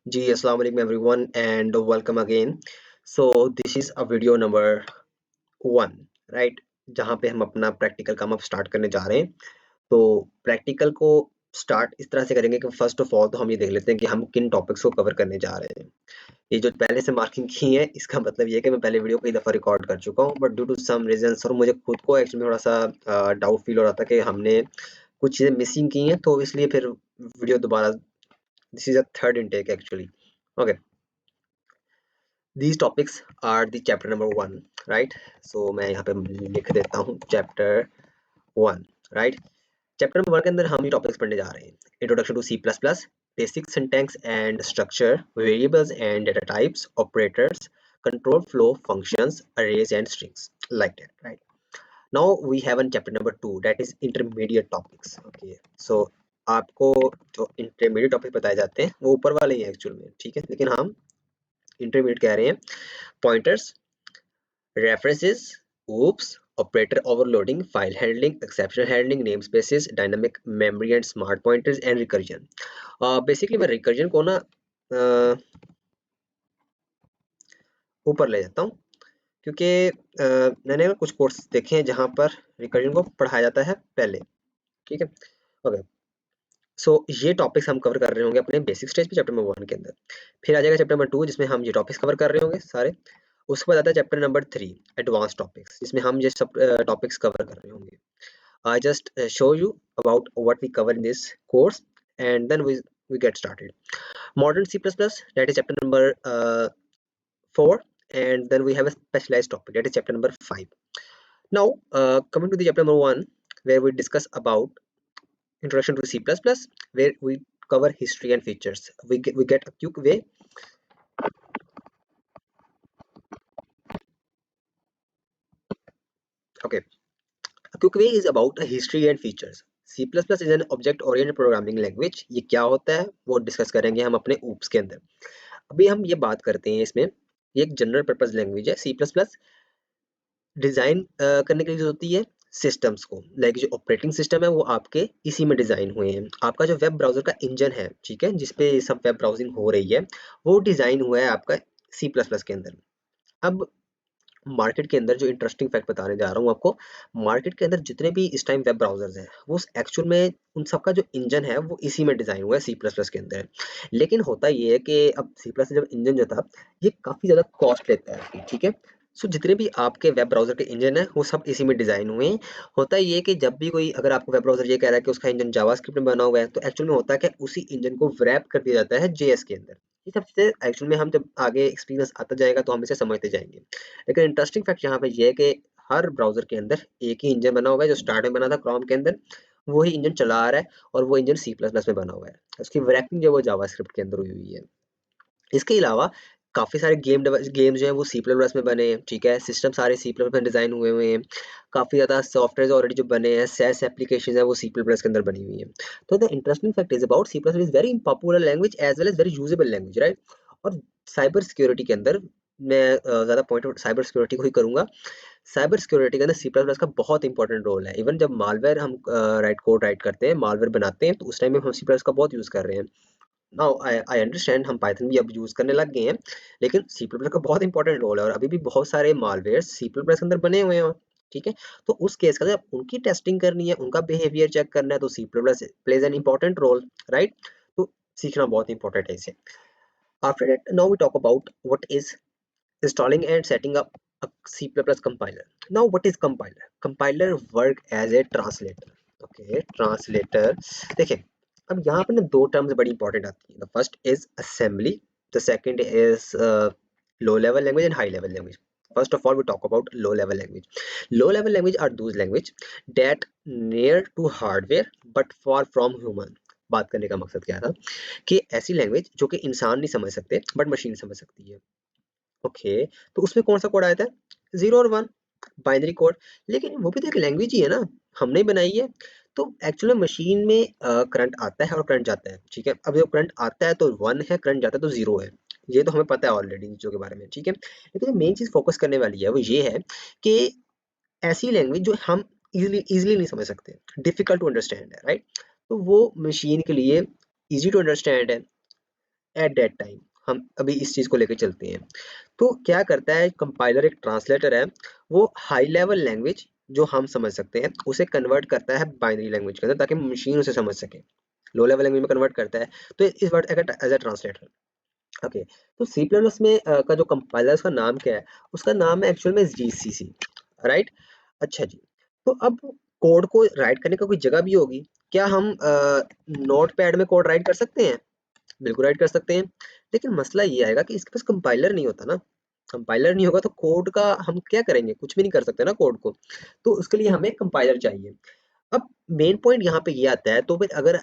जी, अस्सलाम वालेकुम everyone and welcome again. So this is a video number 1, right? जहाँ पे हम अपना प्रैक्टिकल काम अब स्टार्ट करने जा रहे हैं। तो प्रैक्टिकल को स्टार्ट इस तरह से करेंगे कि फर्स्ट ऑफ ऑल तो हम ये देख लेते हैं कि हम किन टॉपिक्स को कवर करने जा रहे हैं। ये जो पहले से मार्किंग की है, इसका मतलब ये है कि मैं पहले वीडियो कई दफ़ा रिकॉर्ड कर चुका हूँ, but due to some reasons और मुझे खुद को एक्चुअली थोड़ा-सा डाउट फ़ील हो रहा था कि हमने कुछ चीज़ें मिसिंग की हैं, तो इसलिए फिर वीडियो दोबारा this is a third intake actually. Okay. These topics are the chapter number 1, right? So मैं यहाँ पे लिख देता हूँ chapter 1, right? चैप्टर नंबर 1 के अंदर हम ये टॉपिक्स पढ़ने जा रहे हैं। Introduction to C plus plus, basic syntax and structure, variables and data types, operators, control flow functions, arrays and strings, like that, right? Now we have an chapter number 2 that is intermediate topics. Okay, so आपको जो intermediate topic बताए जाते हैं वो ऊपर वाले ही हैं actual में, ठीक है, लेकिन हम इंटरमीडिएट कह रहे हैं। Pointers, references, OOPs, operator overloading, file handling, exception handling, namespaces, dynamic memory and smart pointers and recursion. Basically मैं recursion को ना ऊपर ले जाता हूँ क्योंकि मैंने ना कुछ कोर्स देखे हैं जहाँ पर recursion को पढ़ाया जाता है पहले, ठीक है। ओके, सो ये टॉपिक्स हम कवर कर रहे होंगे अपने बेसिक स्टेज पे चैप्टर नंबर 1 के अंदर। फिर आ जाएगा चैप्टर नंबर 2 जिसमें हम ये टॉपिक्स कवर कर रहे होंगे सारे। उसके बाद आता है चैप्टर नंबर 3 एडवांस टॉपिक्स, जिसमें हम ये सब टॉपिक्स कवर कर रहे होंगे। I just show you about what we cover in this course, and then we get started. Modern C++, that is chapter number 4, and then we have a specialized topic, that is chapter number 5. Now, coming to the chapter number 1, where we discuss about introduction to C++, where we cover history and features. We get a quick way. Okay, a quick way is about a history and features. C++ is an object-oriented programming language. ये क्या होता है वो discuss करेंगे हम अपने oops के अंदर। अभी हम ये बात करते हैं इसमें, ये एक जनरल पर्पस लैंग्वेज है। सी प्लस प्लस डिज़ाइन करने के लिए जो होती है सिस्टम्स को, लाइक जो ऑपरेटिंग सिस्टम है वो आपके इसी में डिज़ाइन हुए हैं। आपका जो वेब ब्राउज़र का इंजन है, ठीक है, जिसपे सब वेब ब्राउजिंग हो रही है, वो डिज़ाइन हुआ है आपका सी प्लस प्लस के अंदर। अब मार्केट के अंदर जो इंटरेस्टिंग फैक्ट बताने जा रहा हूँ आपको, मार्केट के अंदर जितने भी इस टाइम वेब ब्राउज़र्स हैं, वो एक्चुअल में उन सबका जो इंजन है वो इसी में डिज़ाइन हुआ है सी प्लस प्लस के अंदर। लेकिन होता ये है कि अब सी प्लस जब इंजन जो था, ये काफ़ी ज़्यादा कॉस्ट लेता है, ठीक है? सो जितने भी आपके वेब ब्राउज़र के इंजन हैं, वो सब इसी में डिज़ाइन हुए हैं। होता ये है कि जब भी कोई अगर आपका वेब ब्राउज़र ये कह रहा है कि उसका इंजन जावास्क्रिप्ट में बना हुआ है, तो एक्चुअल में होता है कि उसी इंजन को रैप कर दिया जाता है जेएस के अंदर। ये सब चीज़ें एक्चुअल में हम जब आगे एक्सपीरियंस आता जाएगा तो हम इसे समझते जाएँगे। लेकिन इंटरेस्टिंग फैक्ट यहाँ पे ये है कि हर ब्राउज़र के अंदर एक ही इंजन बना हुआ है, जो स्टार्ट में बना था क्रोम के अंदर, वही इंजन चला आ रहा है और वो इंजन सी प्लस प्लस में बना हुआ है। उसकी रैपिंग जो है वो जावास्क्रिप्ट के अंदर हुई हुई है। इसके अलावा काफ़ी सारे गेम्स जो हैं वो सी प्लस प्लस में बने हैं, ठीक है? सिस्टम सारे सी प्लस प्लस में डिज़ाइन हुए हुए हैं। काफ़ी ज़्यादा सॉफ्टवेयर्स ऑलरेडी जो बने हैं, SaaS एप्लीकेशंस हैं वो सी प्लस प्लस के अंदर बनी हुई हैं। तो the interesting fact is about C plus plus is very popular language as well as very usable language, right? और साइबर सिक्योरिटी के अंदर मैं ज़्यादा पॉइंट आउट साइबर सिक्योरिटी को ही करूँगा। साइबर सिक्योरिटी के अंदर सी प्लस प्लस का बहुत इंपॉर्टेंट रोल है। इवन जब मालवेयर हम कोड राइट करते हैं, मालवेयर बनाते हैं, तो उस टाइम में हम सी प्लस का बहुत यूज़ कर रहे हैं। नाउ आई अंडरस्टैंड हम पाइथन भी अब यूज़ करने लग गए हैं, लेकिन सी प्लस प्लस का बहुत इंपॉर्टेंट रोल है और अभी भी बहुत सारे मालवेयर्स सी प्लस प्लस के अंदर बने हुए हैं, ठीक है? तो उस केस का जब उनकी टेस्टिंग करनी है, उनका बिहेवियर चेक करना है, तो C plus plus plays an important role, right? तो सीखना बहुत इंपॉर्टेंट है इसे। After that now we talk about what is installing and setting up a C++ compiler. Now, what is compiler? Compiler work as a translator. Okay, translator. देखिए, अब यहाँ पे ना दो टर्म्स बड़ी इंपॉर्टेंट आती है. The first is assembly. The second is low level language and high level language. First of all, we talk about low level language. Low level language are those language that near to hardware but far from human. बात करने का मकसद क्या था कि ऐसी language जो कि इंसान नहीं समझ सकते बट मशीन समझ सकती है। ओके, तो उसमें कौन सा कोड आया था? 0 और 1 बाइनरी कोड। लेकिन वो भी तो एक लैंग्वेज ही है ना, हमने ही बनाई है। तो एक्चुअली मशीन में करंट आता है और करंट जाता है, ठीक है? अब जब करंट आता है तो 1 है, करंट जाता है तो 0 है। ये तो हमें पता है ऑलरेडी इन चीज़ों के बारे में, ठीक है? लेकिन जो मेन चीज़ फोकस करने वाली है वो ये है कि ऐसी लैंग्वेज जो हम ईज़िली नहीं समझ सकते, डिफिकल्ट टू अंडरस्टैंड है, राइट? तो वो मशीन के लिए ईज़ी टू अंडरस्टैंड है। At that time. हम अभी इस चीज़ को लेके चलते हैं। तो क्या करता है कंपाइलर, एक ट्रांसलेटर है, वो हाई लेवल लैंग्वेज जो हम समझ सकते हैं उसे कन्वर्ट करता है बाइनरी लैंग्वेज के अंदर ताकि मशीन उसे समझ सके। लो लेवल लैंग्वेज में कन्वर्ट करता है, तो इस word as a translator. Okay, तो सी प्लस प्लस में का जो कंपाइलर उसका नाम क्या है? उसका नाम है एक्चुअल में जीसीसी, राइट? अच्छा जी। तो अब कोड को राइट करने का कोई जगह भी होगी। क्या हम नोटपैड में कोड राइट कर सकते हैं? बिल्कुल राइट कर सकते हैं। लेकिन मसला ये आएगा कि इसके पास कंपाइलर नहीं होता ना। कंपाइलर नहीं होगा तो कोड का हम क्या करेंगे? कुछ भी नहीं कर सकते ना कोड को। तो उसके लिए हमें कंपाइलर चाहिए। अब मेन पॉइंट यहाँ पे ये आता है, तो फिर अगर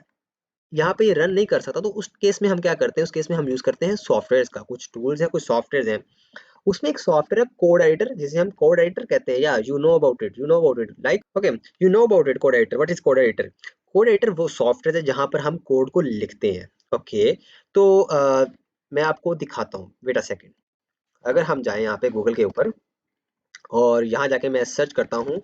यहाँ पे ये रन नहीं कर सकता तो उस केस में हम क्या करते हैं? उस केस में हम यूज़ करते हैं सॉफ्टवेयर्स का। कुछ टूल्स हैं, कुछ सॉफ्टवेयर्स हैं। उसमें एक सॉफ्टवेयर है कोड एडिटर, जिसे हम कोड एडिटर कहते हैं। या you know about it like okay, you know about it code editor. What is code editor? Code editor वो सॉफ्टवेयर है जहाँ पर हम कोड को लिखते हैं। ओके, तो मैं आपको दिखाता हूँ, वेट अ सेकंड। अगर हम जाएं यहाँ पे गूगल के ऊपर और यहाँ जाके मैं सर्च करता हूँ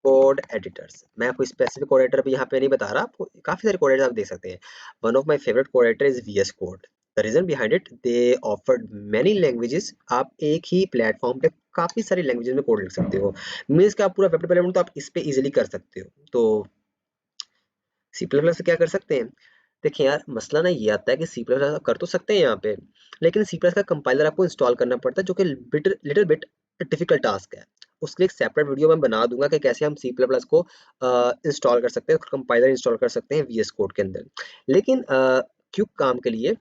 कोड एडिटर्स। मैं आपको स्पेसिफिक कोड एडिटर भी यहाँ पे नहीं बता रहा, आपको काफ़ी सारे कोड एडिटर आप देख सकते हैं। One of my favourite code editor is VS code. The reason behind it, they offered many languages. आप एक ही प्लेटफॉर्म पे काफ़ी सारी लैंग्वेजेस में कोड लिख सकते हो। मीन्स कि आप पूरा वेब डेवलपमेंट तो आप इस पे इजीली कर सकते हो। तो सी प्लस प्लस से क्या कर सकते हैं? देखिए यार, मसला ना ये आता है कि सी प्लस प्लस कर तो सकते हैं यहाँ पे, लेकिन सी प्लस का कंपाइलर आपको इंस्टॉल करना पड़ता है, जो कि लिटिल बिट डिफिकल्ट टास्क है। उसके लिए एक सेपरेट वीडियो मैं बना दूंगा कि कैसे हम सी प्लस प्लस को इंस्टॉल कर सकते हैं, कंपाइलर इंस्टॉल कर सकते हैं वीएस कोड के अंदर। लेकिन क्विक काम के लिए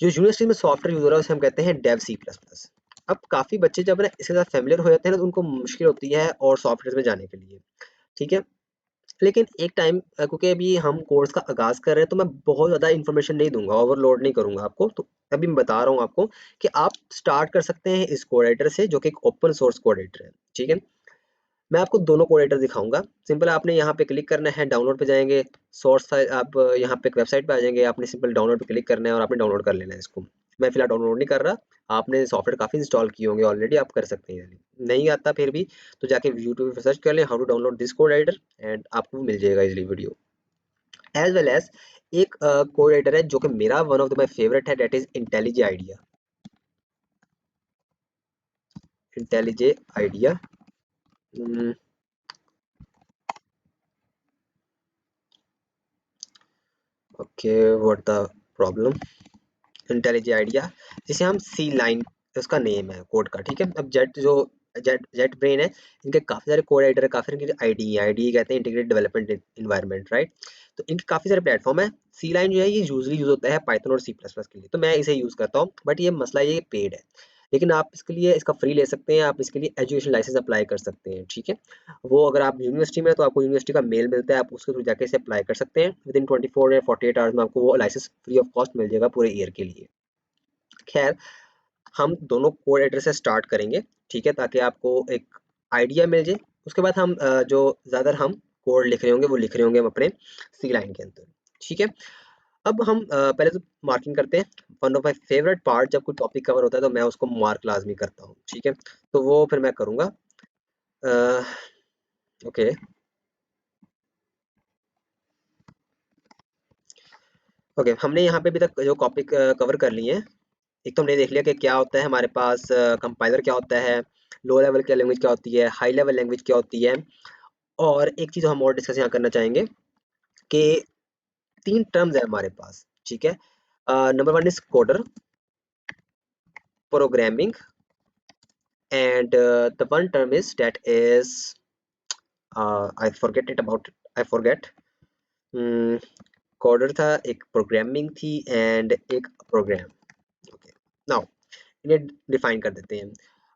जो यूनिवर्सिटी में सॉफ्टवेयर यूज हो रहा है उसे हम कहते हैं डेव सी प्लस प्लस। अब काफ़ी बच्चे जब ना इसके साथ फेमिलियर हो जाते हैं ना, तो उनको मुश्किल होती है और सॉफ्टवेयर में जाने के लिए। ठीक है, लेकिन एक टाइम क्योंकि अभी हम कोर्स का आगाज़ कर रहे हैं, तो मैं बहुत ज़्यादा इन्फॉर्मेशन नहीं दूँगा, ओवरलोड नहीं करूँगा आपको। तो अभी मैं बता रहा हूँ आपको कि आप स्टार्ट कर सकते हैं इस कोड एडिटर से, जो कि एक ओपन सोर्स कोड एडिटर है, ठीक है? मैं आपको दोनों कोड एडिटर दिखाऊँगा। सिंपल आपने यहाँ पे क्लिक करना है, डाउनलोड पे जाएँगे, सोर्स फाइल आप यहाँ पे एक वेबसाइट पे आ जाएँगे, आपने सिंपल डाउनलोड पे क्लिक करना है और आपने डाउनलोड कर लेना है इसको। मैं फिलहाल डाउनलोड नहीं कर रहा, आपने सॉफ्टवेयर काफ़ी इंस्टॉल किए होंगे ऑलरेडी, आप कर सकते हैं। नहीं आता फिर भी तो जाके यूट्यूब पे सर्च कर लें how to download this code editor and आपको मिल जाएगा easily video. As well as एक कोड एडिटर है जो कि मेरा one of the my favourite है, that is IntelliJ IDEA. IntelliJ IDEA. Um, okay, what the problem? IntelliJ IDEA, जिसे हम सी लाइन उसका नेम है कोड का, ठीक है? अब जेट ब्रेन है, इनके काफ़ी सारे कोड एडिटर है, काफ़ी इनकी आईडीई कहते हैं इंटीग्रेटेड डेवलपमेंट एनवायरनमेंट, राइट? तो इनके काफ़ी सारे प्लेटफॉर्म है। सी लाइन जो है ये यूजली यूज होता है पाइथन और सी प्लस प्लस के लिए, तो मैं इसे यूज़ करता हूँ। बट ये मसला ये पेड है, लेकिन आप इसके लिए इसका फ्री ले सकते हैं, आप इसके लिए एजुकेशन लाइसेंस अप्लाई कर सकते हैं, ठीक है? वो अगर आप यूनिवर्सिटी में हैं, तो आपको यूनिवर्सिटी का मेल मिलता है, आप उसके थ्रू जाके इसे अप्लाई कर सकते हैं। विदिन 24 या 48 आवर्स में आपको वो लाइसेंस फ्री ऑफ कॉस्ट मिल जाएगा पूरे ईयर के लिए। खैर, हम दोनों कोड एडिटर से स्टार्ट करेंगे, ठीक है? ताकि आपको एक आइडिया मिल जाए। उसके बाद हम जो ज़्यादा हम कोड लिख रहे होंगे, वो लिख रहे होंगे हम अपने सी लाइन के अंदर, ठीक है? अब हम पहले तो मार्किंग करते हैं। One of my favourite part, जब कोई टॉपिक कवर होता है तो मैं उसको मार्क लाज़मी करता हूँ, ठीक है? तो वो फिर मैं करूँगा। अ, ओके, ओके, हमने यहाँ पे अभी तक जो टॉपिक कवर कर लिए हैं, एक तो हमने देख लिया कि क्या होता है हमारे पास, कंपाइलर क्या होता है, लो लेवल की लैंग्वेज क्या होती है, हाई लेवल लैंग्वेज क्या होती है। और एक चीज़ हम और डिस्कस यहाँ करना चाहेंगे कि 3 टर्म्स है हमारे पास, ठीक है? Number 1 is coder, programming and the one term is that is I forget. Um, coder था, एक प्रोग्रामिंग थी एंड एक प्रोग्राम। ओके, नाउ इन्हें डिफाइन कर देते हैं।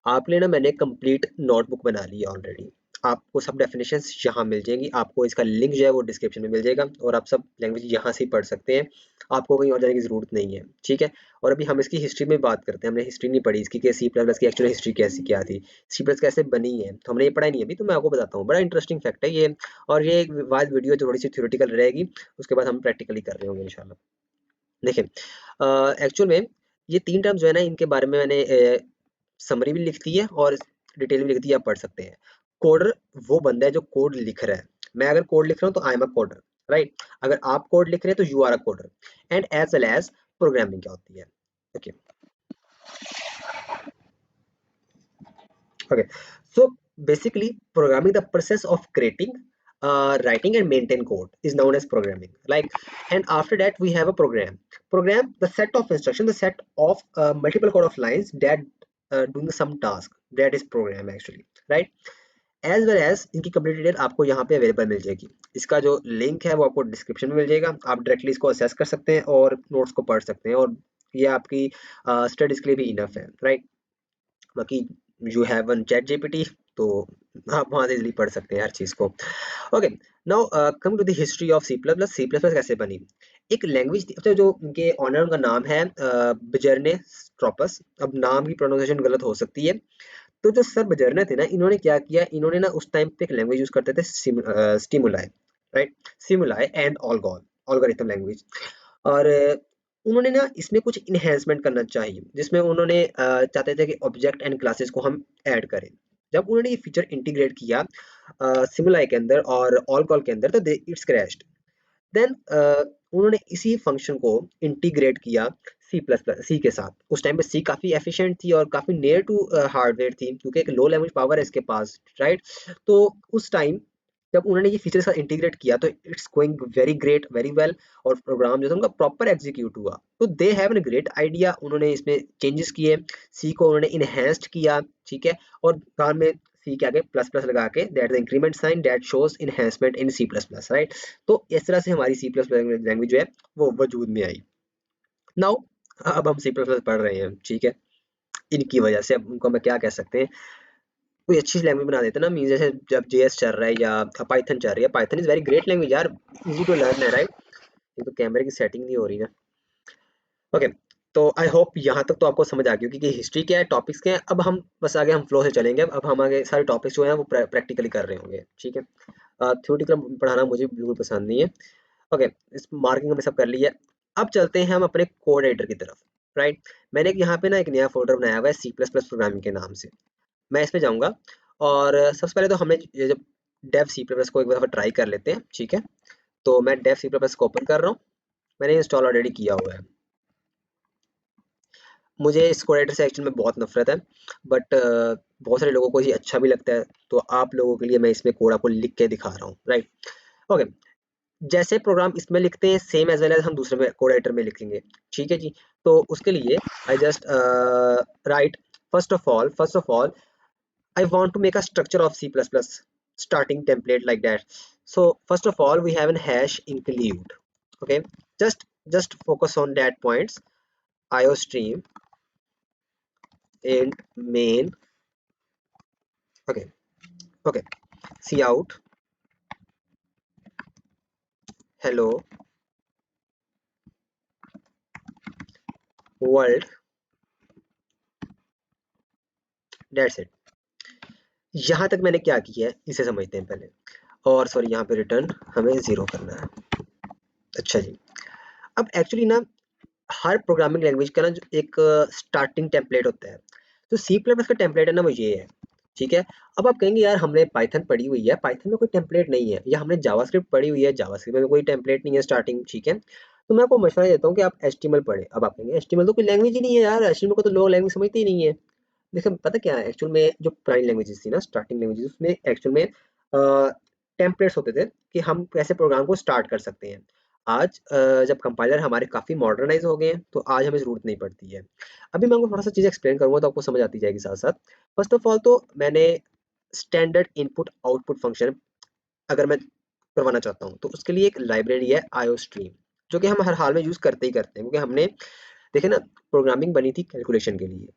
आपने ना मैंने कंप्लीट नोटबुक बना ली है ऑलरेडी। आपको सब डेफिनेशंस यहाँ मिल जाएँगी। आपको इसका लिंक जो है वो डिस्क्रिप्शन में मिल जाएगा और आप सब लैंग्वेज यहाँ से ही पढ़ सकते हैं। आपको कहीं और जाने की ज़रूरत नहीं है, ठीक है? और अभी हम इसकी हिस्ट्री में बात करते हैं। हमने हिस्ट्री नहीं पढ़ी इसकी कि सी प्लस प्लस की एक्चुअल हिस्ट्री कैसी क्या थी, सी प्लस कैसे बनी है, तो हमने ये पढ़ा ही नहीं अभी, तो मैं आपको बताता हूँ। बड़ा इंटरेस्टिंग फैक्ट है ये, और ये एक वाइज़ वीडियो थोड़ी-सी थ्योरेटिकल रहेगी, उसके बाद हम प्रैक्टिकली कर रहे होंगे इंशाल्लाह। देखिए, एक्चुअल में ये 3 टर्म्स जो है ना, इनके बारे में मैंने समरी भी लिख दी है और डिटेल भी लिख दी है, आप पढ़ सकते हैं। कोडर वो बंदा है जो कोड लिख रहा है। मैं अगर कोड लिख रहा हूँ तो I am a coder, right? अगर आप कोड लिख रहे हैं तो you are a coder. And as well as programming क्या होती है। Okay okay, so basically programming, the process of creating, writing and maintain code is known as programming, like. And after that we have a program, the set of instruction, the set of multiple code of lines that doing some task, that is program actually, right. As well as इनकी complete detail आपको यहाँ पे available मिल जाएगी। इसका जो link है वो आपको डिस्क्रिप्शन में मिल जाएगा, आप डायरेक्टली इसको असेस कर सकते हैं और नोट्स को पढ़ सकते हैं, और ये आपकी स्टडीज के लिए भी इनफ है, राइट। बाकी you have one chat GPT, तो आप वहाँ से इजीली पढ़ सकते हैं हर चीज़ को। Okay, now come to the history of C plus plus. C plus plus कैसे बनी? एक लैंग्वेज थी, अच्छा जो उनके ऑनर, उनका नाम है बिजर्ने स्ट्रोपस। अब नाम की प्रोनाउंसिएशन गलत हो सकती है, तो जो सर बजरने थे ना, इन्होंने क्या किया, इन्होंने ना उस टाइम पे एक लैंग्वेज यूज करते थे, stimuli, right, Simula and ALGOL, algorithm language. और उन्होंने ना इसमें कुछ इन्हेंसमेंट करना चाहिए, जिसमें उन्होंने चाहते थे कि ऑब्जेक्ट एंड क्लासेस को हम ऐड करें। जब उन्होंने ये फीचर इंटीग्रेट किया सिमुलाई के अंदर और ऑल कॉल के अंदर, तो इट्स क्रैश्ड। देन उन्होंने इसी फंक्शन को इंटीग्रेट किया सी प्लस प्लस, सी के साथ। उस टाइम पे सी काफ़ी एफिशिएंट थी और काफ़ी नियर टू हार्डवेयर थी, क्योंकि एक लो लैंग्वेज पावर है इसके पास, राइट। तो उस टाइम जब उन्होंने ये फीचर के साथ इंटीग्रेट किया, तो it's going very great, very well, और प्रोग्राम जो था उनका प्रॉपर एग्जीक्यूट हुआ। तो they have an great idea, उन्होंने इसमें चेंजेस किए, सी को उन्होंने इनहेंस्ड किया, ठीक है, और बाद में सी के आगे प्लस प्लस लगा के, that the increment sign that shows enhancement in C plus plus, right. तो इस तरह से हमारी सी प्लस प्लस लैंग्वेज जो है वो वजूद में आई। नाउ अब हम सी प्लस प्लस पढ़ रहे हैं, ठीक है, इनकी वजह से। अब उनको हम क्या कह सकते हैं, कोई अच्छी लैंग्वेज बना देते हैं ना, मीन जैसे जब जेएस चल रहा है या पाइथन चल रही है, Python is very great language यार, इजी टू लर्न है, राइट। ये तो कैमरे की सेटिंग नहीं हो रही ना। ओके, तो आई होप यहाँ तक तो आपको समझ आ गई होगी कि हिस्ट्री क्या है, टॉपिक्स क्या है। अब हम बस आगे हम फ्लो से चलेंगे, अब हम आगे सारे टॉपिक्स जो हैं वो प्रैक्टिकली कर रहे होंगे, ठीक है। थ्योरेटिकल पढ़ाना मुझे बिल्कुल पसंद नहीं है। ओके, इस मार्किंग हमने सब कर ली है। अब चलते हैं हम अपने कोड एडिटर की तरफ, राइट। मैंने यहाँ पे ना एक नया फोल्डर बनाया हुआ है सी प्लस प्लस प्रोग्रामिंग के नाम से। मैं इसमें जाऊँगा और सबसे पहले तो हमने ये जब डेव सी प्लस प्लस को एक दफ़ा ट्राई कर लेते हैं, ठीक है। तो मैं डेव सी प्लस प्लस को ओपन कर रहा हूँ, मैंने इंस्टॉल ऑलरेडी किया हुआ है। मुझे इस कोड एडिटर से एक्चुअल में बहुत नफ़रत है, बट बहुत सारे लोगों को ये अच्छा भी लगता है, तो आप लोगों के लिए मैं इसमें कोड आपको लिख के दिखा रहा हूँ, राइट। ओके, जैसे प्रोग्राम इसमें लिखते हैं सेम एज वेल एज हम दूसरे में कोड एडिटर में लिखेंगे, ठीक है जी। तो उसके लिए I just right, first of all I want to make a structure of C++ starting template like that. So first of all, we have an hash include. Okay, just focus on that points. IOStream and main. Okay, okay. Cout hello world. That's it. यहाँ तक मैंने क्या किया है इसे समझते हैं पहले। और सॉरी, यहाँ पे रिटर्न हमें 0 करना है। अच्छा जी, अब एक्चुअली ना हर प्रोग्रामिंग लैंग्वेज का ना जो एक स्टार्टिंग टेम्पलेट होता है, तो सी प्लस प्लस का टेम्पलेट है ना वो ये है, ठीक है। अब आप कहेंगे यार हमने पाइथन पढ़ी हुई है, पाइथन में कोई टेम्पलेट नहीं है, या हमने जावास्क्रिप्ट पढ़ी हुई है, जावास्क्रिप्ट में कोई टेम्पलेट नहीं है स्टार्टिंग, ठीक है। तो मैं आपको मशवरा देता हूँ कि आप एचटीएमएल पढ़ें। अब आप कहेंगे एचटीएमएल तो कोई लैंग्वेज ही नहीं है यार, एचटीएमएल को तो लोग लैंग्वेज समझते ही नहीं है। देखिए पता क्या है, एक्चुअल में जो पुरानी लैंग्वेजेस थी ना, स्टार्टिंग लैंग्वेजेस, उसमें एक्चुअल में टेम्पलेट्स होते थे कि हम कैसे प्रोग्राम को स्टार्ट कर सकते हैं। आज जब कंपाइलर हमारे काफ़ी मॉडर्नाइज़ हो गए हैं, तो आज हमें ज़रूरत नहीं पड़ती है। अभी मैं आपको थोड़ा-सा चीज़ें एक्सप्लेन करूँगा तो आपको समझ आती जाएगी साथ-साथ। फर्स्ट ऑफ ऑल तो मैंने स्टैंडर्ड इनपुट आउटपुट फंक्शन अगर मैं करवाना चाहता हूँ, तो उसके लिए एक लाइब्रेरी है आईओस्ट्रीम, जो कि हम हर हाल में यूज़ करते ही करते हैं, क्योंकि हमने देखिए ना प्रोग्रामिंग बनी थी कैलकुलेशन के लिए।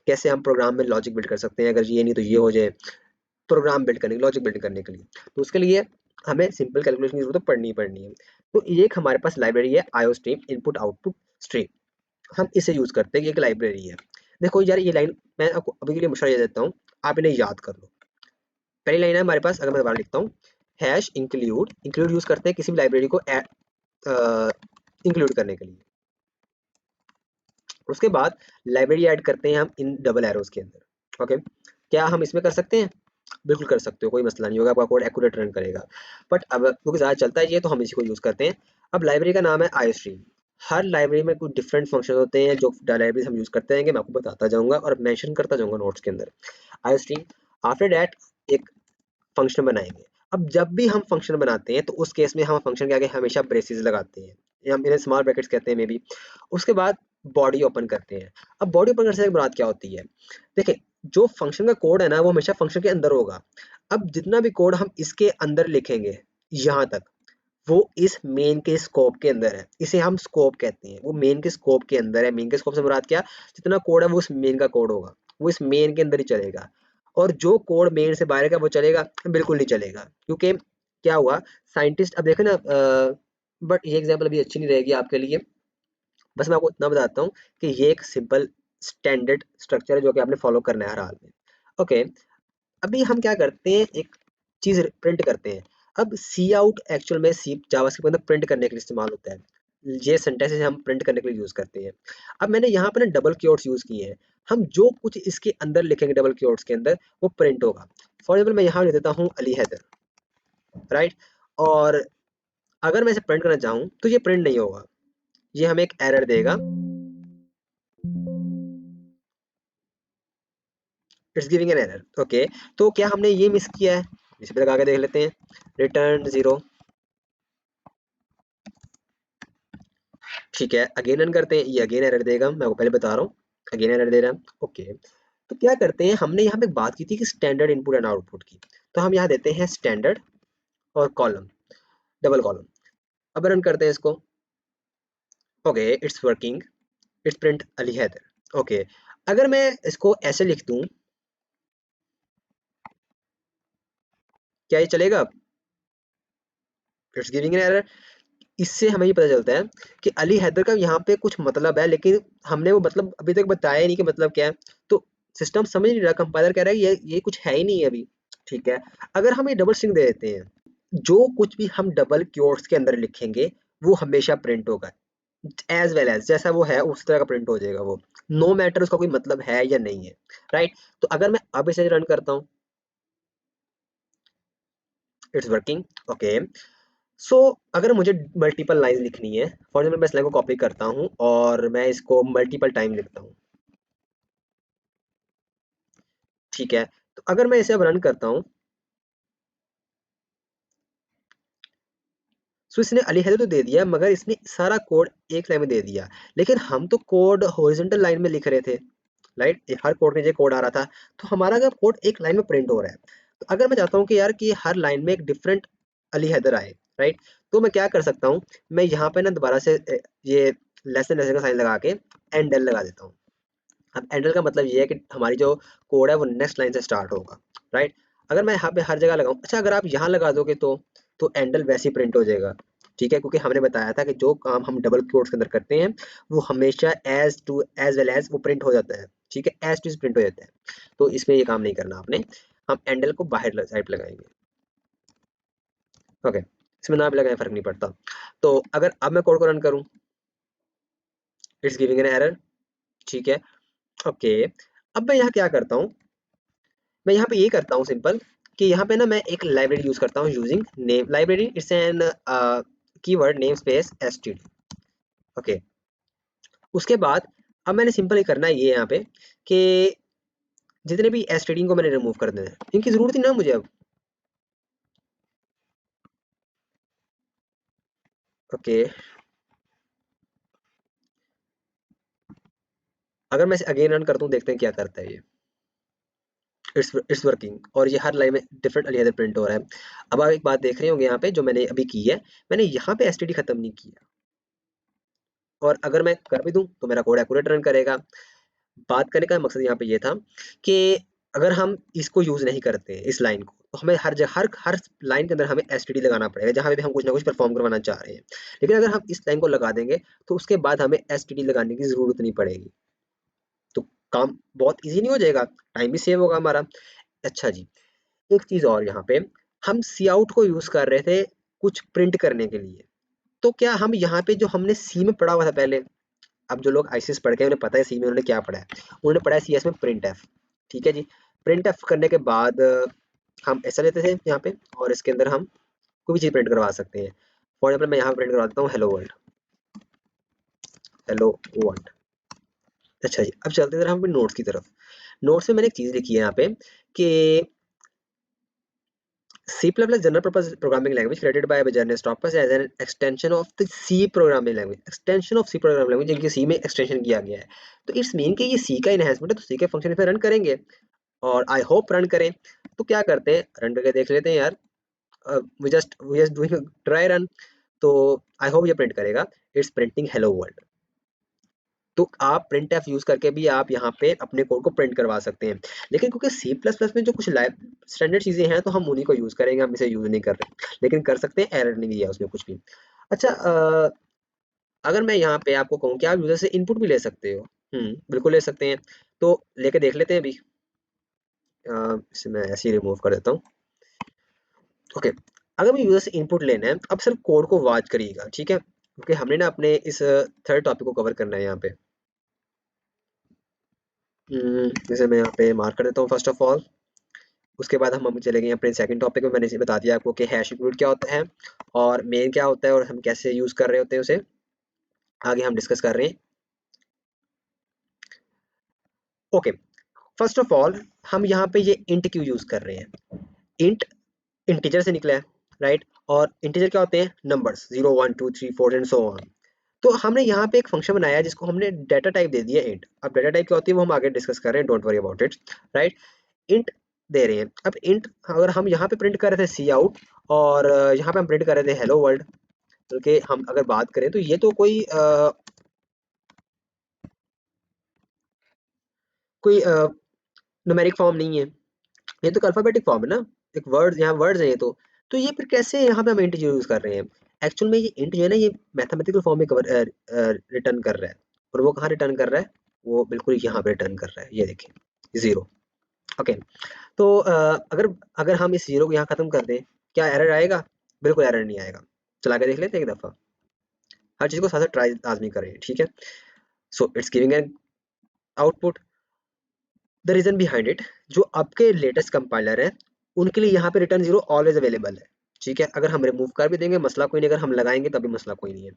कैसे हम प्रोग्राम में लॉजिक बिल्ड कर सकते हैं, अगर ये नहीं तो ये हो जाए, प्रोग्राम बिल्ड करने लॉजिक बिल्ड करने के लिए। तो उसके लिए हमें सिंपल कैलकुलेशन की ज़रूरत पड़नी ही पड़नी है। तो ये एक हमारे पास लाइब्रेरी है आईओस्ट्रीम इनपुट आउटपुट स्ट्रीम, हम इसे यूज़ करते हैं, ये एक लाइब्रेरी है। देखो यार ये लाइन मैं आपको अभी के लिए मशवरा ये देता हूँ, आप इन्हें याद कर लो। पहली लाइन है हमारे पास, अगर मैं दोबारा लिखता हूँ, हैश इंक्लूड, इंक्लूड यूज़ करते हैं किसी भी लाइब्रेरी को इंक्लूड करने के लिए। उसके बाद लाइब्रेरी ऐड करते हैं हम इन डबल एरोज़ के अंदर। ओके, क्या हम इसमें कर सकते हैं? बिल्कुल कर सकते हो, कोई मसला नहीं होगा, आपका कोड एक्यूरेट रन करेगा। बट अब क्योंकि ज़्यादा चलता है ये, तो हम इसी को यूज़ करते हैं। अब लाइब्रेरी का नाम है आईओस्ट्रीम। हर लाइब्रेरी में कुछ डिफरेंट फंक्शन होते हैं जो लाइब्रेरी हम यूज करते हैं, मैं आपको बताता जाऊंगा और मेंशन करता जाऊंगा नोट्स के अंदर। आई स्ट्रीम आफ्टर दैट एक फंक्शन बनाएंगे। अब जब भी हम फंक्शन बनाते हैं तो उस केस में हम फंक्शन के आगे हमेशा ब्रेसेस लगाते हैं, या हम इन्हें स्मॉल ब्रैकेट्स कहते हैं मे बी। उसके बाद बॉडी ओपन करते हैं। अब बॉडी ओपन करने के बाद क्या होती है, देखिए जो फंक्शन का कोड है ना वो हमेशा फंक्शन के अंदर होगा। अब जितना भी कोड हम इसके अंदर लिखेंगे यहाँ तक, वो इस मेन के स्कोप के अंदर है, इसे हम स्कोप कहते हैं, वो मेन के स्कोप के अंदर है। मेन के स्कोप से मुराद क्या, जितना कोड है वो इस मेन का कोड होगा, वो इस मेन के अंदर ही चलेगा। और जो कोड मेन से बाहर का वो चलेगा बिल्कुल नहीं चलेगा, क्योंकि क्या हुआ, साइंटिस्ट अब देखे ना, बट ये एग्जाम्पल अभी अच्छी नहीं रहेगी आपके लिए, बस मैं आपको इतना बताता हूँ कि ये एक सिंपल स्टैंडर्ड स्ट्रक्चर है जो कि आपने फॉलो करना है हर हाल में। ओके, अभी हम क्या करते हैं, एक चीज प्रिंट करते हैं। अब सी आउट एक्चुअल में सी जावास्क्रिप्ट के अंदर प्रिंट करने के लिए इस्तेमाल होता है। ये सिंटैक्स हम प्रिंट करने के लिए यूज करते हैं। अब मैंने यहाँ पर ना डबल क्योट्स यूज किए हैं। हम जो कुछ इसके अंदर लिखेंगे डबल क्योट्स के अंदर वो प्रिंट होगा। फॉर एग्जाम्पल मैं यहाँ लिख देता हूँ अली हैदर, राइट। और अगर मैं इसे प्रिंट करना चाहूँ तो ये प्रिंट नहीं होगा, ये हमें एक एरर देगा, it's giving an error. Okay, तो क्या हमने ये मिस किया है, इसे पे लगा के देख लेते हैं, रिटर्न 0। ठीक है, अगेन रन करते हैं, ये अगेन एरर देगा, मैं आपको पहले बता रहा हूँ, अगेन एरर दे रहा है। ओके, तो क्या करते हैं, हमने यहाँ पे बात की थी कि स्टैंडर्ड इनपुट एंड आउटपुट की, तो हम यहाँ देते हैं स्टैंडर्ड और कॉलम, डबल कॉलम। अब रन करते हैं इसको। Okay, it's working, it's print Ali Haider. Okay, अगर मैं इसको ऐसे लिख दूं, क्या ये चलेगा? It's giving an error. इससे हमें ये पता चलता है कि अली हैदर का यहाँ पे कुछ मतलब है, लेकिन हमने वो मतलब अभी तक बताया ही नहीं कि मतलब क्या है। तो सिस्टम समझ नहीं रहा, कंपाइलर कह रहा है ये कुछ है ही नहीं है अभी। ठीक है, अगर हम ये डबल स्ट्रिंग दे देते हैं, जो कुछ भी हम डबल क्योट्स के अंदर लिखेंगे वो हमेशा प्रिंट होगा, एज वेल एज जैसा वो है उस तरह का प्रिंट हो जाएगा वो, नो मैटर उसका कोई मतलब है या नहीं है, राइट। तो अगर मैं अब इसे रन करता हूँ, इट्स वर्किंग। ओके, सो अगर मुझे मल्टीपल लाइन लिखनी है, फॉर एग्जाम्पल मैं इस लाइन को कॉपी करता हूँ और मैं इसको मल्टीपल टाइम लिखता हूँ। ठीक है, तो अगर मैं इसे अब रन करता हूँ, सो इसने अली हैदर तो दे दिया मगर इसने सारा कोड एक लाइन में दे दिया। लेकिन हम तो कोड हॉरिजॉन्टल लाइन में लिख रहे थे, राइट, हर कोड में ये कोड आ रहा था, तो हमारा अगर कोड एक लाइन में प्रिंट हो रहा है, तो अगर मैं चाहता हूँ कि यार कि हर लाइन में एक डिफरेंट अली हैदर आए, राइट, तो मैं क्या कर सकता हूँ, मैं यहाँ पे ना दोबारा से ये लेसन का साइन लगा के एंड लगा देता हूँ। अब एंडल का मतलब ये है कि हमारी जो कोड है वो नेक्स्ट लाइन से स्टार्ट होगा, राइट। अगर मैं यहाँ पे हर जगह लगाऊं, अच्छा अगर आप यहाँ लगा दोगे तो एंडल वैसे ही प्रिंट हो जाएगा। ठीक है, क्योंकि हमने बताया था कि जो काम हम डबल क्वोट्स के अंदर करते हैं वो हमेशा एज वेल एज वो प्रिंट हो जाता है। ठीक है, एज टू प्रिंट हो जाता है, तो इसमें ये काम नहीं करना आपने। हम एंडल को बाहर साइड लगाएंगे। ओके, इसमें ना भी लगाए फर्क नहीं पड़ता। तो अगर अब मैं कोड को रन करूँ, इट्स गिविंग एन एरर। ठीक है, ओके, अब मैं यहाँ क्या करता हूँ, मैं यहाँ पे ये करता हूँ सिंपल, कि यहाँ पे ना मैं एक लाइब्रेरी यूज करता हूँ using name library, it's an keyword name space STD. Okay, उसके बाद अब मैंने सिंपल ही करना है ये यहाँ पे कि जितने भी एसटीडी को मैंने रिमूव कर देना है, इनकी जरूरत ही ना मुझे अब। ओके, अगर मैं अगेन रन करता हूँ, देखते हैं क्या करता है ये। इट्स वर्किंग, और ये हर लाइन में डिफरेंट अलग प्रिंट हो रहा है। अब आप एक बात देख रहे होंगे यहाँ पे जो मैंने अभी की है, मैंने यहाँ पे एसटीडी खत्म नहीं किया, और अगर मैं कर भी दूं तो मेरा कोड एक्यूरेट रन करेगा। बात करने का मकसद यहाँ पे ये था कि अगर हम इसको यूज नहीं करते इस लाइन को, तो हमें हर जगह हर लाइन के अंदर हमें एसटीडी लगाना पड़ेगा जहाँ पे भी हम कुछ ना कुछ परफॉर्म करवाना चाह रहे हैं। लेकिन अगर हम इस लाइन को लगा देंगे तो उसके बाद हमें एसटीडी लगाने की जरूरत नहीं पड़ेगी, तो काम बहुत इजी नहीं हो जाएगा, टाइम भी सेव होगा हमारा। अच्छा जी, एक चीज और, यहाँ पे हम सी आउट को यूज कर रहे थे कुछ प्रिंट करने के लिए, तो क्या हम यहाँ पे जो हमने सी में पढ़ा हुआ था पहले, अब जो लोग आईसीएस पढ़ के उन्हें पता है सी में उन्होंने क्या पढ़ा है, उन्होंने पढ़ा है सीएस में प्रिंट एफ। ठीक है जी, प्रिंट एफ करने के बाद हम ऐसा लेते थे यहाँ पे, और इसके अंदर हम कोई भी चीज़ प्रिंट करवा सकते हैं। फॉर एग्जाम्पल मैं यहाँ प्रिंट करवा देता हूँ हेलो वर्ल्ड। Hello world. अच्छा जी, अब चलते हैं हम अपने नोट्स की तरफ। नोट्स में मैंने एक चीज लिखी है यहाँ पे कि C++ general purpose programming language created by Bajaj Stoppers as an extension of the C programming language, extension of C programming language जिनकी C में extension किया गया है। तो इट्स मीन कि ये C का enhancement है, तो C के फंक्शन पे रन करेंगे और आई होप रन करें। तो क्या करते हैं, रन करके देख लेते हैं यार। We just doing try run. तो आई होप ये प्रिंट करेगा, इट्स प्रिंटिंग हेलो वर्ल्ड। तो आप प्रिंट एफ यूज करके भी आप यहाँ पे अपने कोड को प्रिंट करवा सकते हैं। लेकिन क्योंकि सी प्लस प्लस में जो कुछ लाइव स्टैंडर्ड चीजें हैं तो हम उन्हीं को यूज करेंगे, हम इसे यूज नहीं कर रहे, लेकिन कर सकते हैं, एरर नहीं दिया उसमें कुछ भी। अच्छा, अगर मैं यहाँ पे आपको कहूँ कि आप यूजर से इनपुट भी ले सकते हो, बिल्कुल ले सकते हैं। तो लेके देख लेते हैं अभी। इसे मैं ऐसे ही रिमूव कर देता हूँ। ओके, अगर मैं यूजर से इनपुट लेना है, अब सिर्फ कोड को वॉच करिएगा, ठीक है, क्योंकि हमने ना अपने इस थर्ड टॉपिक को कवर करना है यहाँ पे। जैसे मैं यहाँ पे मार्क कर देता हूँ फर्स्ट ऑफ ऑल। उसके बाद हम चले गए अपने सेकंड टॉपिक में। मैंने इसे बता दिया आपको कि हैश इंक्लूड क्या होता है और मेन क्या होता है और हम कैसे यूज कर रहे होते हैं उसे, आगे हम डिस्कस कर रहे हैं। ओके, फर्स्ट ऑफ ऑल हम यहाँ पे ये इंट क्यों यूज कर रहे हैं। इंट इंटीजर से निकला है, राइट, और इंटीजर क्या होते हैं, नंबर्स 0 1 2 3 4 एंड सो ऑन। तो हमने यहाँ पे एक फंक्शन बनाया है जिसको हमने डाटा टाइप दे दिया इंट। अब डाटा टाइप क्या होती है वो हम आगे डिस्कस कर रहे हैं, don't worry about it, right. Int दे रहे हैं, अब इंट अगर हम यहाँ पे प्रिंट कर रहे थे सी आउट और यहाँ पे हम प्रिंट कर रहे थे हेलो वर्ल्ड, बल्कि हम अगर बात करें तो ये तो कोई न्यूमेरिक फॉर्म नहीं है, ये तो अल्फाबेटिक फॉर्म है ना, एक वर्ड, यहाँ वर्ड्स हैं ये तो ये फिर कैसे यहाँ पे हम इंट यूज कर रहे हैं। एक्चुअल में ये इंट जो है ना ये मैथमेटिकल फॉर्म में रिटर्न कर रहा है, और वो कहाँ रिटर्न कर रहा है, वो बिल्कुल यहाँ पे रिटर्न कर रहा है, ये देखिए 0। ओके, तो अगर अगर हम इस 0 को यहाँ खत्म कर दें, क्या एरर आएगा, बिल्कुल एरर नहीं आएगा। चला के देख लेते हैं एक दफा, हर चीज को साथ ट्राई लाजमी करें, ठीक है। So it's giving an output. The reason behind it, जो आपके लेटेस्ट कंपाइलर है उनके लिए यहाँ पे रिटर्न 0 ऑलवेज अवेलेबल है, ठीक है। अगर हम रिमूव कर भी देंगे मसला कोई नहीं, अगर हम लगाएंगे तभी मसला कोई नहीं है।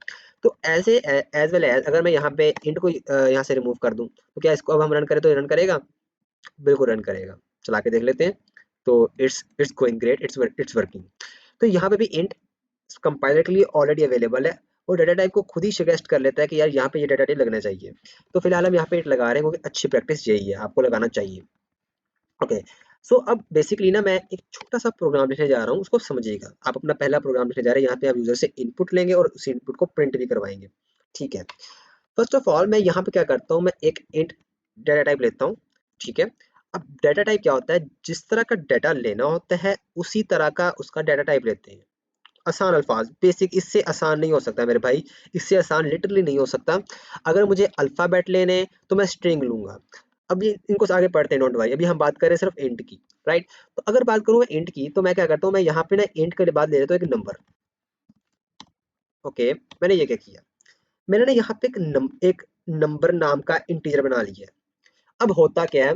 तो ऐसे एज वेल एज अगर मैं यहाँ पे इंट को यहाँ से रिमूव कर दूं तो क्या इसको अब हम रन करें तो रन करेगा, बिल्कुल रन करेगा। चला के देख लेते हैं। तो it's going great, it's working. तो यहाँ पे भी इंट कंपाइलर के लिए ऑलरेडी अवेलेबल है, और डाटा टाइप को खुद ही सजेस्ट कर लेता है कि यार यहाँ पे ये डाटा टाइप लगना चाहिए। तो फिलहाल हम यहाँ पे लगा रहे हैं क्योंकि अच्छी प्रैक्टिस यही है, आपको लगाना चाहिए। ओके, सो अब बेसिकली ना मैं एक छोटा सा प्रोग्राम लिखने जा रहा हूँ, उसको समझिएगा। आप अपना पहला प्रोग्राम लिखने जा रहे हैं, यहाँ पे आप यूजर से इनपुट लेंगे और उस इनपुट को प्रिंट भी करवाएंगे, ठीक है। फर्स्ट ऑफ ऑल मैं यहाँ पे क्या करता हूँ, मैं एक इंट डाटा टाइप लेता हूँ, ठीक है। अब डाटा टाइप क्या होता है, जिस तरह का डाटा लेना होता है उसी तरह का उसका डाटा टाइप लेते हैं। आसान अल्फाज, बेसिक, इससे आसान नहीं हो सकता मेरे भाई, इससे आसान लिटरली नहीं हो सकता। अगर मुझे अल्फाबेट लेने हैं तो मैं स्ट्रिंग लूंगा। अब ये इनको आगे पढ़ते हैं, डोंट वरी, अभी हम बात कर रहे हैं सिर्फ इंट की, राइट। तो अगर बात करूँ इंट की तो मैं क्या करता हूँ, मैं यहाँ पे ना इंट के बाद ले लेता हूँ एक नंबर। ओके, मैंने ये क्या किया, मैंने ना यहाँ पे एक नंबर नाम का इंटीजर बना लिया है। अब होता क्या है,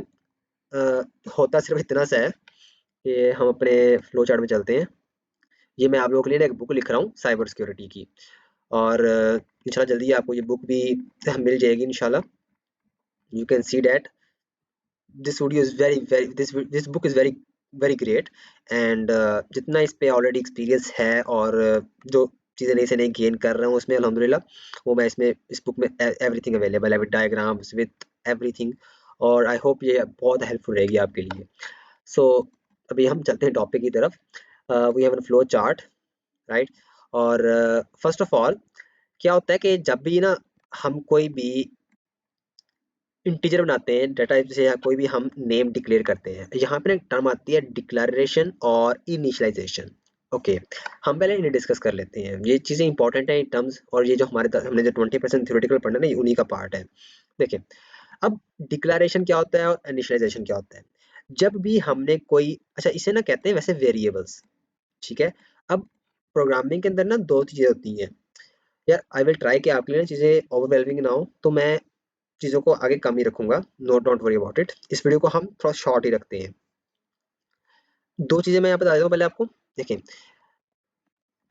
होता सिर्फ इतना सा है कि हम अपने फ्लो चार्ट में चलते हैं। ये मैं आप लोगों के लिए ना एक बुक लिख रहा हूँ साइबर सिक्योरिटी की, और इंशाल्लाह जल्दी आपको ये बुक भी मिल जाएगी इंशाल्लाह। You can see that this video is very this book is very great. And जितना इस पे ऑलरेडी एक्सपीरियंस है और जो चीज़ें नई से नई गेन कर रहा हूँ उसमें अल्हम्दुलिल्लाह, वो मैं इसमें इस बुक में एवरीथिंग अवेलेबल है विद डायग्राम्स विद एवरीथिंग, और आई होप ये बहुत हेल्पफुल रहेगी आपके लिए। सो अभी हम चलते हैं टॉपिक की तरफ। We have flow chart, right. और फर्स्ट ऑफ ऑल क्या होता है कि जब भी ना हम कोई भी इंटीजर बनाते हैं डाटा टाइप से, या कोई भी हम नेम डिक्लेयर करते हैं, यहाँ पे ना एक टर्म आती है डिक्लेरेशन और इनिशियलाइजेशन। ओके, हम पहले इन्हें डिस्कस कर लेते हैं, ये चीज़ें इंपॉर्टेंट है टर्म्स, और ये जो हमने जो 20% थ्योरेटिकल पढ़ना ना ये उन्हीं का पार्ट है। देखिए, अब डिक्लेरेशन क्या होता है और इनिशियलाइजेशन क्या होता है। जब भी हमने कोई, अच्छा इसे ना कहते हैं वैसे वेरिएबल्स, ठीक है। अब प्रोग्रामिंग के अंदर ना दो चीज़ें होती हैं यार, आई विल ट्राई कि आपके लिए ना चीज़ें ओवरवेलमिंग ना हो, तो मैं चीज़ों को आगे कम ही रखूंगा, no don't worry about it. इस वीडियो को हम थोड़ा शॉर्ट ही रखते हैं। दो चीज़ें मैं यहाँ बता देता हूँ पहले आपको। देखिए,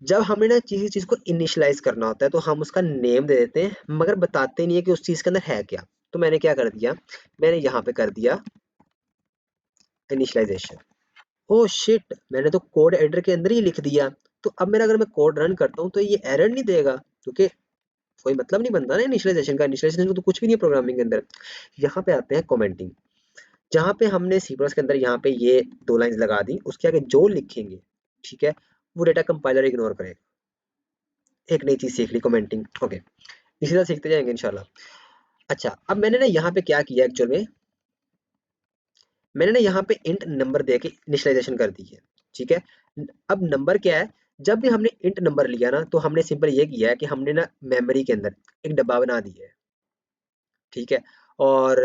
जब हमें ना किसी चीज को इनिशियलाइज करना होता है तो हम उसका नेम दे देते हैं मगर बताते नहीं है कि उस चीज के अंदर है क्या। तो मैंने क्या कर दिया, मैंने यहाँ पे कर दिया इनिशियलाइजेशन। ओह शिट, मैंने तो कोड एडिटर के अंदर ही लिख दिया। तो अब मेरा अगर मैं कोड रन करता हूँ तो ये एरर नहीं देगा, क्योंकि कोई मतलब नहीं बनता ना इनिशियलाइजेशन का। इनिशियलाइजेशन तो कुछ भी नहीं है प्रोग्रामिंग के अंदर। यहाँ पे आते हैं कमेंटिंग, जहाँ पे हमने सी प्लस के अंदर यहाँ पे ये 2 लाइन्स लगा दी, उसके आगे जो लिखेंगे, ठीक है, वो डेटा कंपाइलर इग्नोर करेगा। एक नई चीज़ सीख ली, कमेंटिंग। ओके, इसी तरह सीखते जाएँगे इंशाल्लाह। अच्छा, अब मैंने ना यहाँ पे क्या किया एक्चुअल में, मैंने ना यहाँ पे इंट नंबर दे के इनिशियलाइजेशन कर दी है, ठीक है। अब नंबर क्या है, जब भी हमने इंट नंबर लिया ना तो हमने सिंपल ये किया है कि हमने ना मेमोरी के अंदर एक डब्बा बना दिया है, ठीक है। और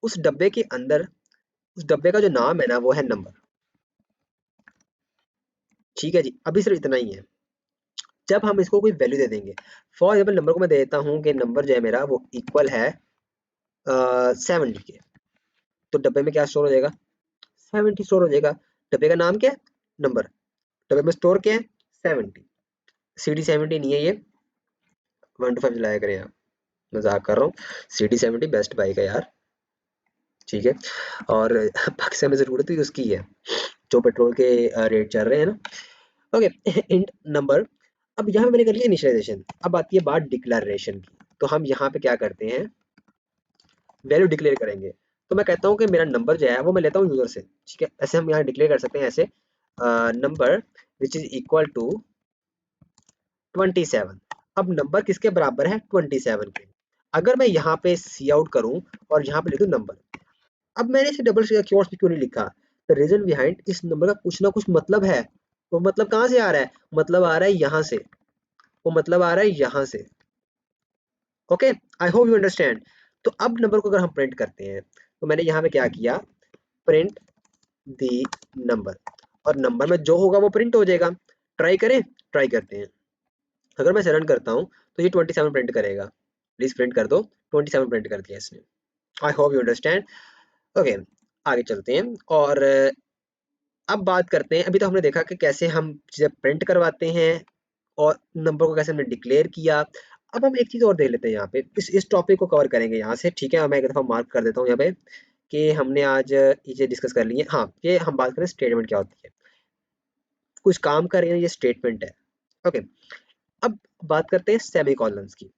उस डब्बे के अंदर, उस डब्बे का जो नाम है ना वो है नंबर, ठीक है जी। अभी सिर्फ इतना ही है। जब हम इसको कोई वैल्यू दे देंगे, फॉर एग्जाम्पल नंबर को मैं दे देता हूँ कि नंबर जो है मेरा वो इक्वल है 70 के, तो डब्बे में क्या स्टोर हो जाएगा, 70 स्टोर हो जाएगा। डब्बे का नाम क्या है, नंबर। डब्बे में स्टोर क्या है, 70। CD70 नहीं है ये, 125 चलाया करें आप, मजाक कर रहा हूँ। CD70 बेस्ट बाइक है यार, ठीक है। और पाकिस्तान में जरूरत ही उसकी है, जो पेट्रोल के रेट चल रहे हैं ना। Okay, int number. अब यहाँ पे मैंने कर लिया इनिशियलाइजेशन। अब आती है बात डिक्लेरेशन की। तो हम यहाँ पे क्या करते हैं, वैल्यू डिक्लेयर करेंगे। तो मैं कहता हूँ कि मेरा नंबर जो है वो मैं लेता हूँ यूजर से, ठीक है। ऐसे हम यहाँ डिक्लेयर कर सकते हैं ऐसे, number which is equal to 27। अब नंबर किसके बराबर है, 27 के। अगर मैं यहाँ पे सी आउट करूँ और यहाँ पे लिखूँ नंबर, अब मैंने इसे डबल क्योर्स पे क्यों नहीं लिखा, द रीजन बिहाइंड, इस नंबर का कुछ ना कुछ मतलब है। वो मतलब कहाँ से आ रहा है, मतलब आ रहा है यहाँ से, वो मतलब आ रहा है यहाँ से। Okay, I hope you understand. तो अब नंबर को अगर हम प्रिंट करते हैं, तो मैंने यहाँ पे क्या किया, प्रिंट दी नंबर, और नंबर में जो होगा वो प्रिंट हो जाएगा। ट्राई करें, ट्राई करते हैं। अगर मैं रन करता हूँ तो ये 27 प्रिंट करेगा। प्लीज प्रिंट कर दो, 27 प्रिंट कर दिया इसने। I hope you understand. Okay, आगे चलते हैं और अब बात करते हैं। अभी तो हमने देखा कि कैसे हम चीज़ें प्रिंट करवाते हैं और नंबर को कैसे हमने डिक्लेयर किया। अब हम एक चीज़ और देख लेते हैं यहाँ पे, इस टॉपिक को कवर करेंगे यहाँ से, ठीक है। और मैं एक दफ़ा मार्क कर देता हूँ यहाँ पे कि हमने आज ये चीज़ डिस्कस कर ली है। हाँ, ये हम बात करें स्टेटमेंट क्या होती है। कुछ काम कर रहे हैं, ये स्टेटमेंट है। ओके, अब बात करते हैं सेमीकोलंस की।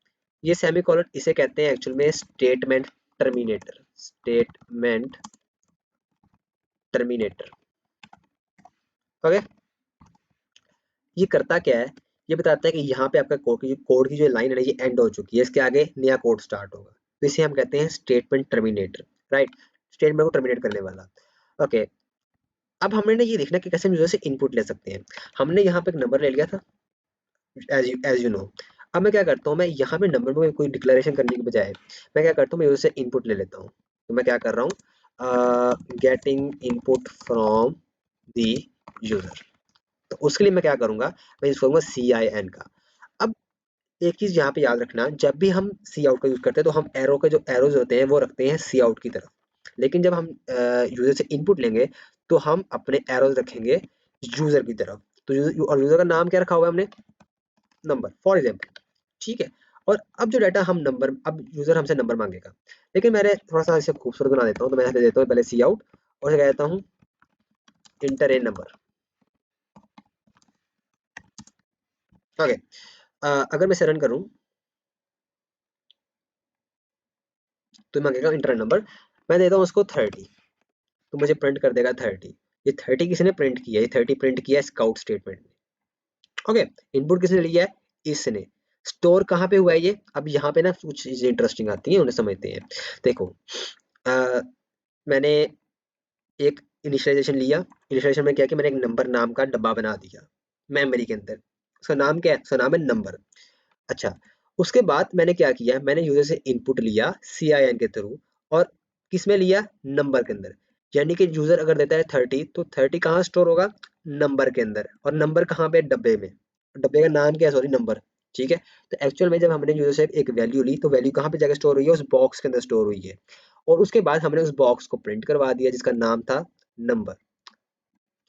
ये सेमीकोलन इसे कहते हैं एक्चुअल में statement terminator, statement terminator. Okay, ये करता क्या है, ये बताता है कि यहाँ पे आपका कोड की जो लाइन है ना ये एंड हो चुकी है, इसके आगे नया कोड स्टार्ट होगा। तो इसे हम कहते हैं स्टेटमेंट टर्मिनेटर, राइट, स्टेटमेंट को टर्मिनेट करने वाला। ओके, अब हमने ना ये देखना कि कैसे हम यूजर से इनपुट ले सकते हैं। हमने यहाँ पे एक नंबर ले लिया था, एज यू नो। अब मैं क्या करता हूँ, मैं यहाँ पे नंबर में कोई डिक्लेरेशन करने के बजाय मैं क्या करता हूँ, मैं यूजर से इनपुट ले लेता हूँ। तो मैं क्या कर रहा हूँ, getting input from the user. तो उसके लिए मैं क्या करूंगा, मैं यूज करूंगा CIN का। अब एक चीज यहाँ पे याद रखना, जब भी हम सी आउट का यूज करते हैं तो हम एरो के जो एरोज होते हैं वो रखते हैं सी आउट की तरफ। लेकिन जब हम यूजर से इनपुट लेंगे तो हम अपने एरोज रखेंगे यूजर की तरफ। तो और यूजर का नाम क्या रखा हुआ है हमने, नंबर फॉर एग्जाम्पल, ठीक है। और अब जो डाटा हम नंबर, अब यूजर हमसे नंबर मांगेगा, लेकिन मैंने थोड़ा सा इसे खूबसूरत बना देता हूँ। तो मैं यहाँ पे देता हूँ पहले सी आउट और कहता हूँ इंटर ए नंबर। ओके, अगर मैं इसे रन करूँ तो मांगेगा इंटर नंबर। मैं देता हूँ उसको 30, तो मुझे प्रिंट कर देगा 30। ये 30 किसने प्रिंट किया, ये 30 प्रिंट किया स्काउट स्टेटमेंट में। ओके, इनपुट किसने लिया है, इसने। स्टोर कहाँ पे हुआ है ये, अब यहाँ पे ना कुछ चीजें इंटरेस्टिंग आती हैं, उन्हें समझते हैं। देखो, अ, मैंने एक इनिशियलाइजेशन लिया। इनिशियलाइजेशन में क्या किया, मैंने एक नंबर नाम का डब्बा बना दिया मेमोरी के अंदर। उसका नाम क्या है, उसका नाम है नंबर। अच्छा, उसके बाद मैंने क्या किया, मैंने यूजर से इनपुट लिया CIN के थ्रू, और किसमें लिया, नंबर के अंदर। यानी कि यूजर अगर देता है 30, तो 30 कहाँ स्टोर होगा, नंबर के अंदर। और नंबर कहाँ पे, डब्बे में। डब्बे का नाम क्या है, सॉरी, नंबर, ठीक है। तो एक्चुअल में जब हमने यूजर से एक वैल्यू ली तो वैल्यू कहाँ पे जाकर स्टोर हुई है, उस बॉक्स के अंदर स्टोर हुई है। और उसके बाद हमने उस बॉक्स को प्रिंट करवा दिया जिसका नाम था नंबर।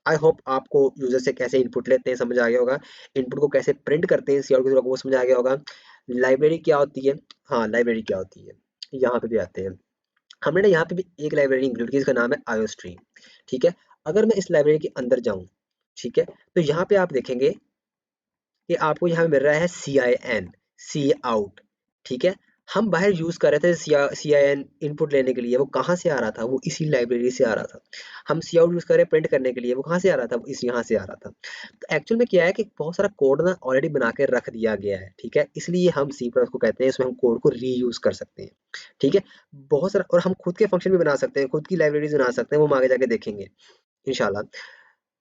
आई होप आपको यूजर से कैसे इनपुट लेते हैं समझ आ गया होगा, इनपुट को कैसे प्रिंट करते हैं सी आउट के थ्रू वो समझ आ गया होगा। लाइब्रेरी क्या होती है, हाँ लाइब्रेरी क्या होती है, यहाँ पे भी आते हैं। हमने ना यहाँ पे भी एक लाइब्रेरी इंक्लूड की, इसका नाम है आयोस्ट्रीम। ठीक है, अगर मैं इस लाइब्रेरी के अंदर जाऊँ, ठीक है, तो यहाँ पे आप देखेंगे कि आपको यहाँ मिल रहा है CIN, सी आउट। ठीक है, हम बाहर यूज कर रहे थे CIN इनपुट लेने के लिए, वो कहाँ से आ रहा था, वो इसी लाइब्रेरी से आ रहा था। हम सी आउट यूज कर रहे हैं प्रिंट करने के लिए, वो कहाँ से आ रहा था, वो इस यहाँ से आ रहा था। तो एक्चुअल में क्या है कि बहुत सारा कोड ना ऑलरेडी बना के रख दिया गया है। ठीक है, इसलिए हम सी प्लस को कहते हैं, इसमें हम कोड को रीयूज कर सकते हैं। ठीक है, बहुत सारा, और हम खुद के फंक्शन भी बना सकते हैं, खुद की लाइब्रेरीज बना सकते हैं, वो हम आगे जाके देखेंगे इंशाल्लाह।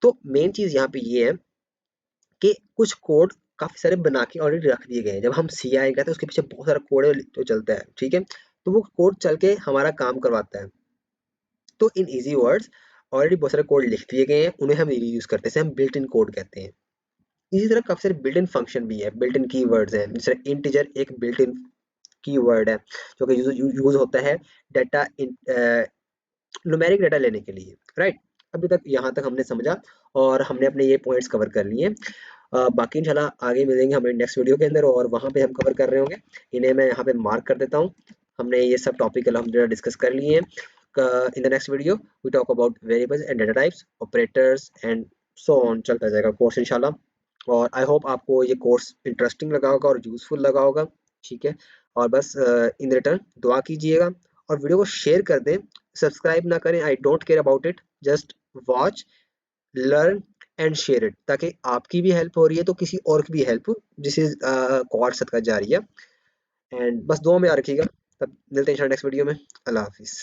तो मेन चीज यहाँ पे ये है कि कुछ कोड काफ़ी सारे बना के ऑलरेडी रख दिए गए हैं। जब हम सीआई कहते हैं उसके पीछे बहुत सारा कोड है जो चलता है, ठीक है? तो वो कोड चल के हमारा काम करवाता है। तो इन ईज़ी वर्ड्स ऑलरेडी बहुत सारे कोड लिख दिए गए हैं, उन्हें हम रीयूज़ करते हैं, इसे हम बिल्ट इन कोड कहते हैं। इसी तरह काफ़ी सारे बिल्ट इन फंक्शन भी है, बिल्ट इन कीवर्ड्स हैं, जैसे इंटीजर एक बिल्ट इन कीवर्ड है, जो कि यूज़ होता है डाटा न्यूमेरिक डाटा लेने के लिए, राइट? अभी तक यहाँ तक हमने समझा और हमने अपने ये पॉइंट्स कवर कर लिए। बाकी इंशाल्लाह आगे मिलेंगे हमारे नेक्स्ट वीडियो के अंदर और वहाँ पे हम कवर कर रहे होंगे। इन्हें मैं यहाँ पे मार्क कर देता हूँ। हमने ये सब टॉपिक अल्हम्दुलिल्लाह डिस्कस कर लिए हैं। In the next video we talk about variables and data types, operators and so on, चलता जाएगा कोर्स इंशाल्लाह। और आई होप आपको ये कोर्स इंटरेस्टिंग लगा होगा और यूज़फुल लगा होगा। ठीक है, और बस इन रिटर्न दुआ कीजिएगा और वीडियो को शेयर कर दें। सब्सक्राइब ना करें, I don't care about it, just watch, learn and share it, ताकि आपकी भी हेल्प हो रही है तो किसी और की भी हेल्प, दिस इज कॉड सदका जारिया। एंड बस दुआ में याद रखिएगा। तब मिलते हैं इंशाल्लाह नेक्स्ट वीडियो में। अल्लाह हाफिज़।